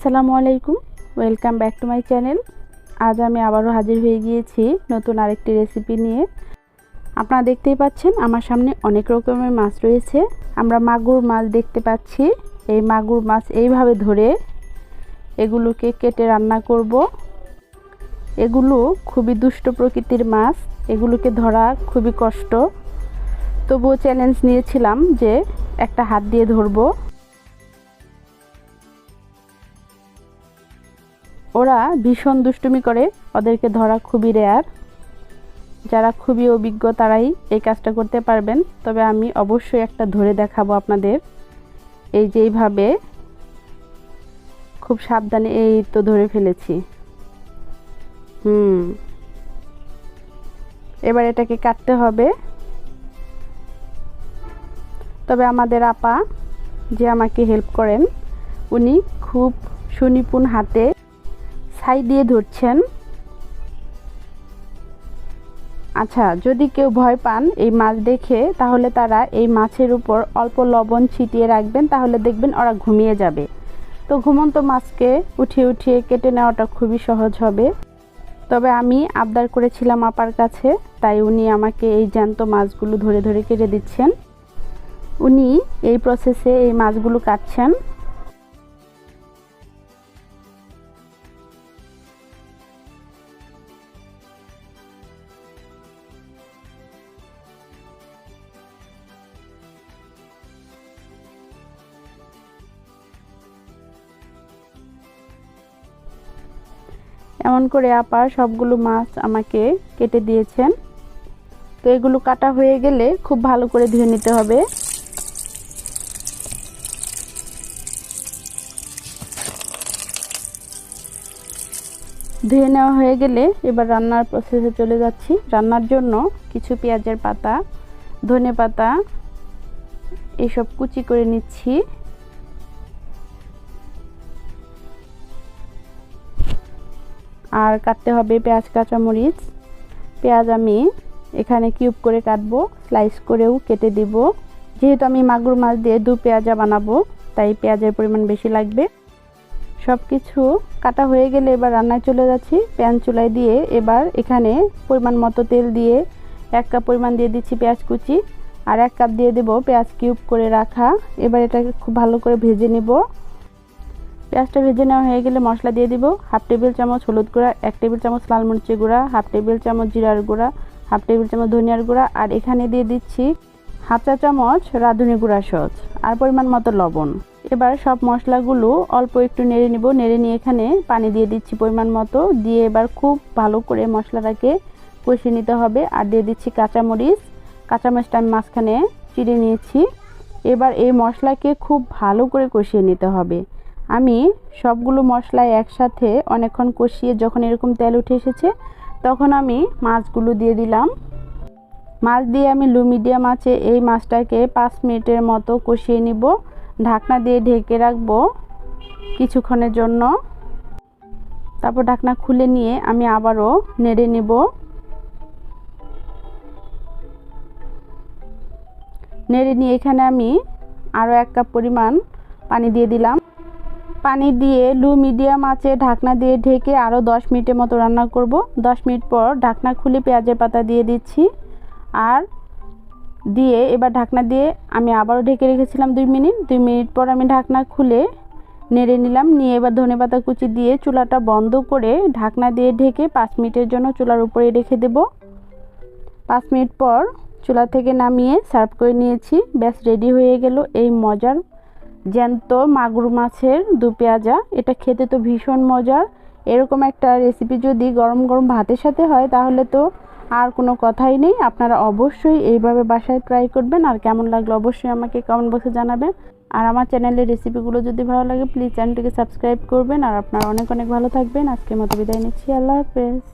আসসালামু আলাইকুম, welcome back to my channel. আজ আমি আবারও হাজির হয়ে গিয়েছি নতুন আরেকটি রেসিপি নিয়ে। আপনারা দেখতেই পাচ্ছেন আমার সামনে অনেক রকমের মাছ রয়েছে। আমরা মাগুর মাছ দেখতে পাচ্ছি। এই মাগুর মাছ এইভাবে ধরে এগুলোকে কেটে রান্না করব। এগুলো খুবই দুষ্ট প্রকৃতির মাছ, এগুলোকে ধরা খুবই কষ্ট। তবুও চ্যালেঞ্জ নিয়েছিলাম যে একটা হাত দিয়ে ধরবো। ওরা ভীষণ দুষ্টুমি করে, ওদেরকে ধরা খুবই রেয়ার। যারা খুবই অভিজ্ঞ তারাই এই কাজটা করতে পারবেন। তবে আমি অবশ্যই একটা ধরে দেখাবো আপনাদের। এই যে এইভাবে খুব সাবধানে এই তো ধরে ফেলেছি। এবার এটাকে কাটতে হবে। তবে আমাদের আপা যে আমাকে হেল্প করেন, উনি খুব সুনিপুণ হাতে ছাই দিয়ে ধরছেন। আচ্ছা, যদি কেউ ভয় পান এই মাছ দেখে, তাহলে তারা এই মাছের উপর অল্প লবণ ছিটিয়ে রাখবেন, তাহলে দেখবেন ওরা ঘুমিয়ে যাবে। তো ঘুমন্ত মাছকে উঠিয়ে উঠিয়ে কেটে নেওয়াটা খুবই সহজ হবে। তবে আমি আবদার করেছিলাম আপার কাছে, তাই উনি আমাকে এই জ্যান্ত মাছগুলো ধরে ধরে কেটে দিচ্ছেন। উনি এই প্রসেসে এই মাছগুলো কাটছেন। এমন করে আপা সবগুলো মাছ আমাকে কেটে দিয়েছেন। তো এগুলো কাটা হয়ে গেলে খুব ভালো করে ধুয়ে নিতে হবে। ধুয়ে নেওয়া হয়ে গেলে এবার রান্নার প্রসেসে চলে যাচ্ছি। রান্নার জন্য কিছু পেঁয়াজের পাতা, ধনে পাতা এসব কুচি করে নিচ্ছি। আর কাটতে হবে পেঁয়াজ, কাঁচামরিচ। পেঁয়াজ আমি এখানে কিউব করে কাটবো, স্লাইস করেও কেটে দিব। যেহেতু আমি মাগুর মাছ দিয়ে দু পেঁয়াজা বানাবো, তাই পেঁয়াজের পরিমাণ বেশি লাগবে। সব কিছু কাটা হয়ে গেলে এবার রান্নায় চলে যাচ্ছি। প্যান চুলায় দিয়ে এবার এখানে পরিমাণ মতো তেল দিয়ে 1 কাপ পরিমাণ দিয়ে দিচ্ছি পেঁয়াজ কুচি, আর 1 কাপ দিয়ে দেব পেঁয়াজ কিউব করে রাখা। এবার এটাকে খুব ভালো করে ভেজে নেব। পেঁয়াজটা ভেজে নেওয়া হয়ে গেলে মশলা দিয়ে দিব। 1/2 টেবিল চামচ হলুদ গুঁড়া, 1 টেবিল চামচ লাল মরিচের গুঁড়া, 1/2 টেবিল চামচ জিরার গুঁড়া, 1/2 টেবিল চামচ ধনিয়ার গুঁড়া, আর এখানে দিয়ে দিচ্ছি 1/2 চা চামচ রাঁধুনি গুঁড়া সস, আর পরিমাণ মতো লবণ। এবার সব মশলাগুলো অল্প একটু নেড়ে নিব। নেড়ে নিয়ে এখানে পানি দিয়ে দিচ্ছি পরিমাণ মতো। দিয়ে এবার খুব ভালো করে মশলাটাকে কষিয়ে নিতে হবে। আর দিয়ে দিচ্ছি কাঁচামরিচ। কাঁচামরিচটা আমি মাঝখানে চিড়ে নিয়েছি। এবার এই মশলাকে খুব ভালো করে কষিয়ে নিতে হবে। আমি সবগুলো মশলা একসাথে অনেকক্ষণ কষিয়ে যখন এরকম তেল উঠে এসেছে, তখন আমি মাছগুলো দিয়ে দিলাম। মাছ দিয়ে আমি লো মিডিয়াম আঁচে এই মাছটাকে 5 মিনিটের মতো কষিয়ে নিব। ঢাকনা দিয়ে ঢেকে রাখবো কিছুক্ষণের জন্য। তারপর ঢাকনা খুলে নিয়ে আমি আবারও নেড়ে নেব। নেড়ে নিয়ে এখানে আমি আরও 1 কাপ পরিমাণ পানি দিয়ে দিলাম। পানি দিয়ে লো মিডিয়াম আঁচে ঢাকনা দিয়ে ঢেকে আরও 10 মিনিটের মতো রান্না করব। 10 মিনিট পর ঢাকনা খুলে পেঁয়াজের পাতা দিয়ে দিচ্ছি। আর দিয়ে এবার ঢাকনা দিয়ে আমি আবারও ঢেকে রেখেছিলাম 2 মিনিট। 2 মিনিট পর আমি ঢাকনা খুলে নেড়ে নিলাম। নিয়ে এবার ধনেপাতা কুচি দিয়ে চুলাটা বন্ধ করে ঢাকনা দিয়ে ঢেকে 5 মিনিটের জন্য চুলার উপরে রেখে দেব। 5 মিনিট পর চুলা থেকে নামিয়ে সার্ভ করে নিয়েছি। ব্যাস রেডি হয়ে গেল এই মজার জ্যান্ত মাগুর মাছের দু পেঁয়াজা। এটা খেতে তো ভীষণ মজার। এরকম একটা রেসিপি যদি গরম গরম ভাতের সাথে হয়, তাহলে তো আর কোনো কথাই নেই। আপনারা অবশ্যই এইভাবে বাসায় ট্রাই করবেন। আর কেমন লাগলো অবশ্যই আমাকে কমেন্ট বক্সে জানাবেন। আর আমার চ্যানেলের রেসিপিগুলো যদি ভালো লাগে, প্লিজ চ্যানেলটিকে সাবস্ক্রাইব করবেন। আর আপনারা অনেক অনেক ভালো থাকবেন। আজকের মতো বিদায় নিচ্ছি। আল্লাহ হাফেজ।